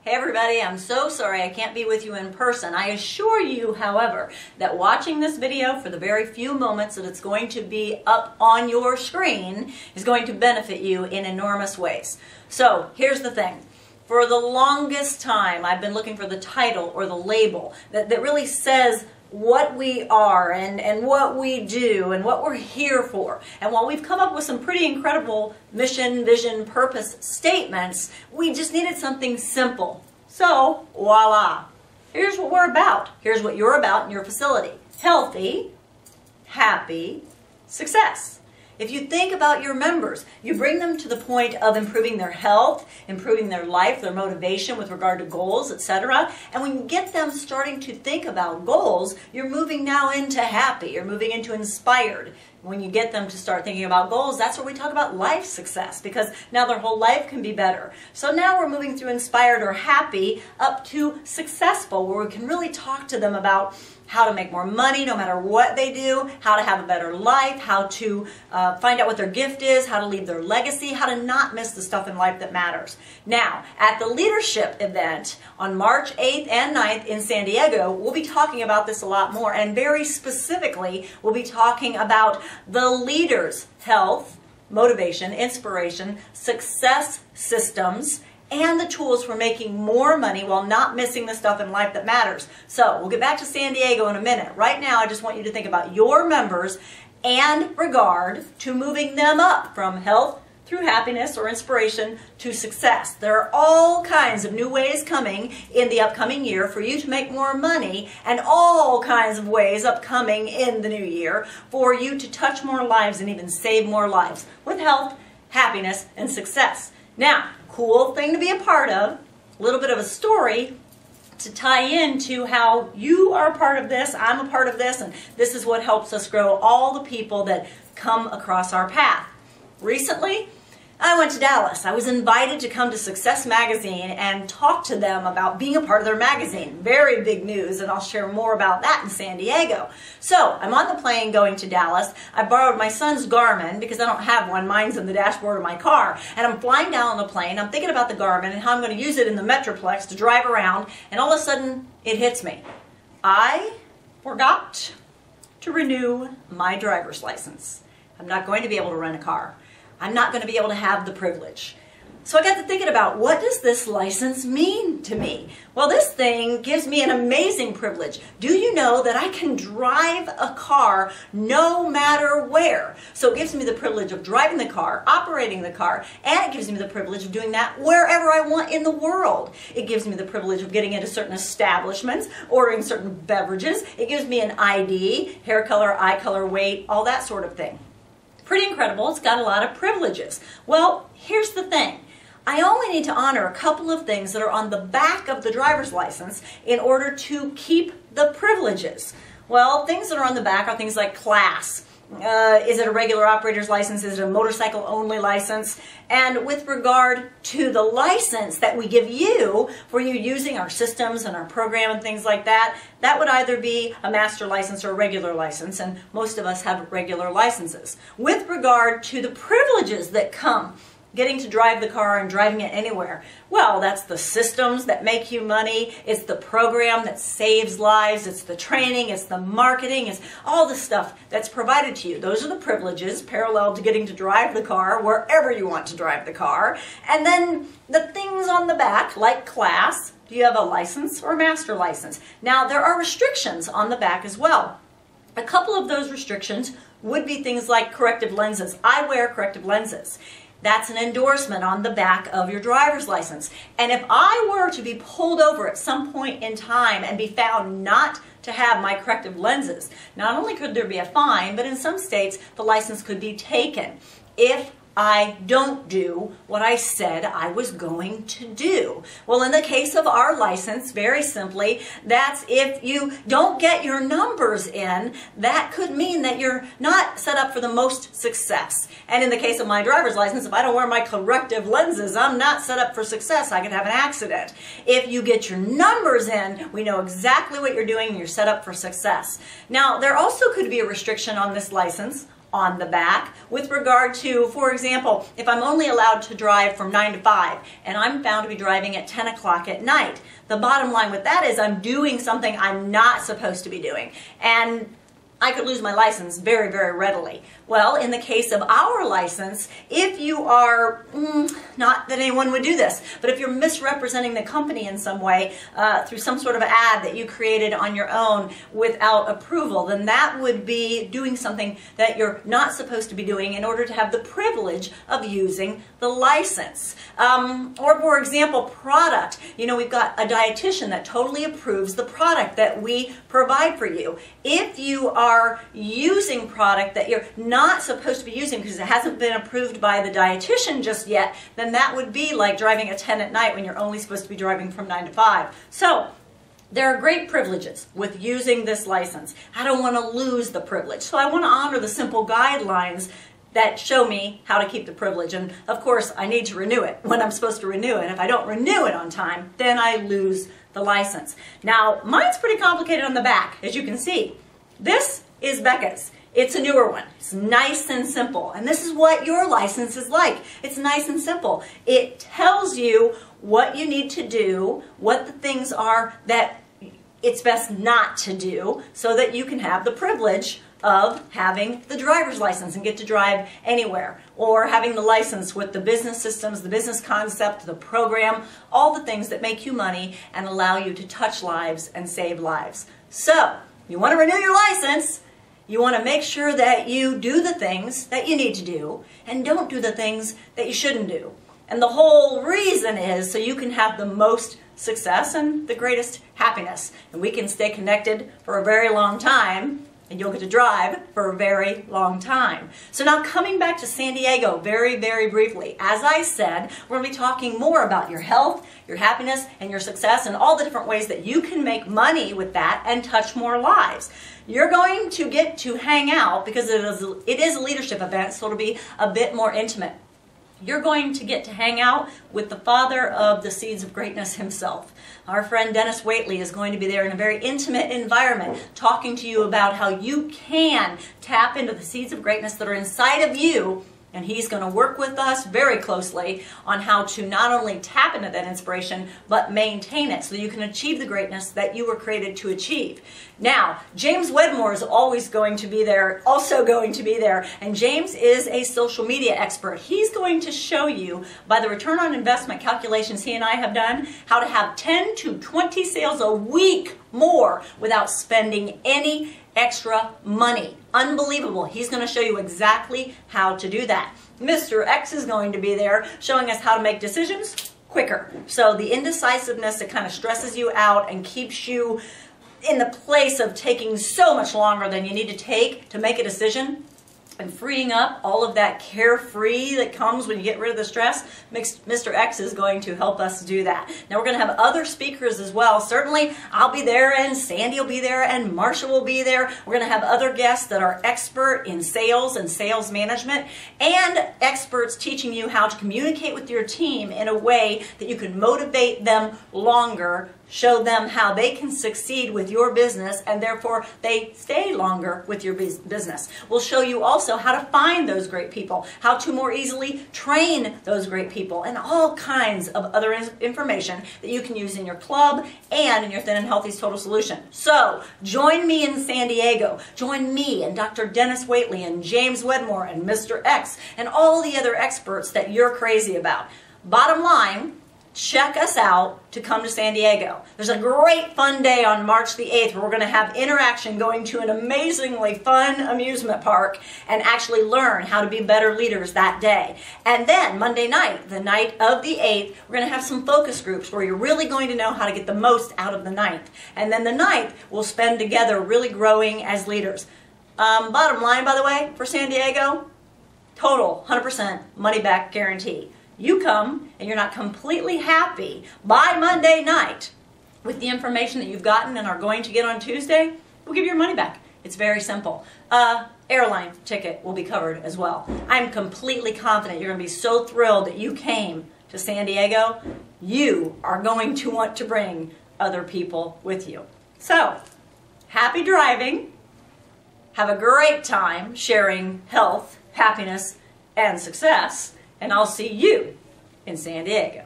Hey everybody, I'm so sorry I can't be with you in person. I assure you, however, that watching this video for the very few moments that it's going to be up on your screen is going to benefit you in enormous ways. So here's the thing. For the longest time, I've been looking for the title or the label that really says what we are and what we do and what we're here for. And while we've come up with some pretty incredible mission, vision, purpose statements, we just needed something simple. So, voila. Here's what we're about. Here's what you're about in your facility. Healthy, happy, success. If you think about your members, you bring them to the point of improving their health, improving their life, their motivation with regard to goals, etc. And when you get them starting to think about goals, you're moving now into happy, you're moving into inspired. When you get them to start thinking about goals, that's where we talk about life success, because now their whole life can be better. So now we're moving through inspired or happy up to successful, where we can really talk to them about how to make more money no matter what they do, how to have a better life, how to find out what their gift is, how to leave their legacy, how to not miss the stuff in life that matters. Now, at the leadership event on March 8th and 9th in San Diego, we'll be talking about this a lot more, and very specifically, we'll be talking about the leaders' health, motivation, inspiration, success systems, and the tools for making more money while not missing the stuff in life that matters. So we'll get back to San Diego in a minute. Right now, I just want you to think about your members and regard to moving them up from health through happiness or inspiration to success. There are all kinds of new ways coming in the upcoming year for you to make more money, and all kinds of ways upcoming in the new year for you to touch more lives and even save more lives with health, happiness, and success. Now, cool thing to be a part of, a little bit of a story to tie into how you are a part of this, I'm a part of this, and this is what helps us grow all the people that come across our path. Recently, I went to Dallas. I was invited to come to Success Magazine and talk to them about being a part of their magazine. Very big news, and I'll share more about that in San Diego. So, I'm on the plane going to Dallas. I borrowed my son's Garmin because I don't have one. Mine's in the dashboard of my car. And I'm flying down on the plane. I'm thinking about the Garmin and how I'm going to use it in the Metroplex to drive around. And all of a sudden, it hits me. I forgot to renew my driver's license. I'm not going to be able to rent a car. I'm not going to be able to have the privilege. So I got to thinking about, what does this license mean to me? Well, this thing gives me an amazing privilege. Do you know that I can drive a car no matter where? So it gives me the privilege of driving the car, operating the car, and it gives me the privilege of doing that wherever I want in the world. It gives me the privilege of getting into certain establishments, ordering certain beverages. It gives me an ID, hair color, eye color, weight, all that sort of thing. Pretty incredible. It's got a lot of privileges. Well, here's the thing. I only need to honor a couple of things that are on the back of the driver's license in order to keep the privileges. Well, things that are on the back are things like class. Is it a regular operator's license? Is it a motorcycle only license? And with regard to the license that we give you for you using our systems and our program and things like that, that would either be a master license or a regular license, and most of us have regular licenses. With regard to the privileges that come getting to drive the car and driving it anywhere, well, that's the systems that make you money, it's the program that saves lives, it's the training, it's the marketing, it's all the stuff that's provided to you. Those are the privileges parallel to getting to drive the car wherever you want to drive the car. And then the things on the back, like class. Do you have a license or a master license? Now, there are restrictions on the back as well. A couple of those restrictions would be things like corrective lenses. I wear corrective lenses. That's an endorsement on the back of your driver's license. And if I were to be pulled over at some point in time and be found not to have my corrective lenses, not only could there be a fine, but in some states the license could be taken if I don't do what I said I was going to do. Well, in the case of our license, very simply, that's if you don't get your numbers in, that could mean that you're not set up for the most success. And in the case of my driver's license, if I don't wear my corrective lenses, I'm not set up for success. I could have an accident. If you get your numbers in, we know exactly what you're doing and you're set up for success. Now, there also could be a restriction on this license on the back with regard to, for example, if I'm only allowed to drive from 9 to 5 and I'm found to be driving at 10 o'clock at night. The bottom line with that is I'm doing something I'm not supposed to be doing. And I could lose my license very, very readily. Well, in the case of our license, if you are, not that anyone would do this, but if you're misrepresenting the company in some way through some sort of ad that you created on your own without approval, then that would be doing something that you're not supposed to be doing in order to have the privilege of using the license. Or for example, product. You know, we've got a dietitian that totally approves the product that we provide for you. If you are using product that you're not supposed to be using because it hasn't been approved by the dietitian just yet, then that would be like driving at 10 at night when you're only supposed to be driving from 9 to 5. So there are great privileges with using this license. I don't want to lose the privilege. So I want to honor the simple guidelines that show me how to keep the privilege. And of course, I need to renew it when I'm supposed to renew it. And if I don't renew it on time, then I lose the license. Now, mine's pretty complicated on the back, as you can see. This is Becca's. It's a newer one. It's nice and simple. And this is what your license is like. It's nice and simple. It tells you what you need to do, what the things are that it's best not to do, so that you can have the privilege of having the driver's license and get to drive anywhere, or having the license with the business systems, the business concept, the program, all the things that make you money and allow you to touch lives and save lives. So, you want to renew your license. You want to make sure that you do the things that you need to do and don't do the things that you shouldn't do. And the whole reason is so you can have the most success and the greatest happiness. And we can stay connected for a very long time, and you'll get to drive for a very long time. So now coming back to San Diego very, very briefly. As I said, we're going to be talking more about your health, your happiness, and your success, and all the different ways that you can make money with that and touch more lives. You're going to get to hang out because it is a leadership event, so it'll be a bit more intimate. You're going to get to hang out with the father of the Seeds of Greatness himself. Our friend Dennis Waitley is going to be there in a very intimate environment talking to you about how you can tap into the seeds of greatness that are inside of you. And he's going to work with us very closely on how to not only tap into that inspiration, but maintain it so you can achieve the greatness that you were created to achieve. Now, James Wedmore is also going to be there, and James is a social media expert. He's going to show you, by the return on investment calculations he and I have done, how to have 10 to 20 sales a week more without spending any extra money. Unbelievable. He's going to show you exactly how to do that. Mr. X is going to be there showing us how to make decisions quicker. So the indecisiveness that kind of stresses you out and keeps you in the place of taking so much longer than you need to take to make a decision, and freeing up all of that carefree that comes when you get rid of the stress, Mr. X is going to help us do that. Now we're going to have other speakers as well. Certainly I'll be there, and Sandy will be there, and Marsha will be there. We're going to have other guests that are expert in sales and sales management, and experts teaching you how to communicate with your team in a way that you can motivate them longer, show them how they can succeed with your business, and therefore they stay longer with your business. We'll show you also how to find those great people, how to more easily train those great people, and all kinds of other information that you can use in your club and in your Thin and Healthy's Total Solution. So join me in San Diego. Join me and Dr. Dennis Waitley and James Wedmore and Mr. X and all the other experts that you're crazy about. Bottom line, check us out to come to San Diego. There's a great fun day on March the 8th where we're going to have interaction, going to an amazingly fun amusement park and actually learn how to be better leaders that day. And then Monday night, the night of the 8th, we're going to have some focus groups where you're really going to know how to get the most out of the 9th. And then the 9th we'll spend together really growing as leaders. Bottom line, by the way, for San Diego, total 100% money back guarantee. You come and you're not completely happy by Monday night with the information that you've gotten and are going to get on Tuesday, we'll give you your money back. It's very simple. Airline ticket will be covered as well. I'm completely confident you're going to be so thrilled that you came to San Diego. You are going to want to bring other people with you. So, happy driving. Have a great time sharing health, happiness, and success, and I'll see you in San Diego.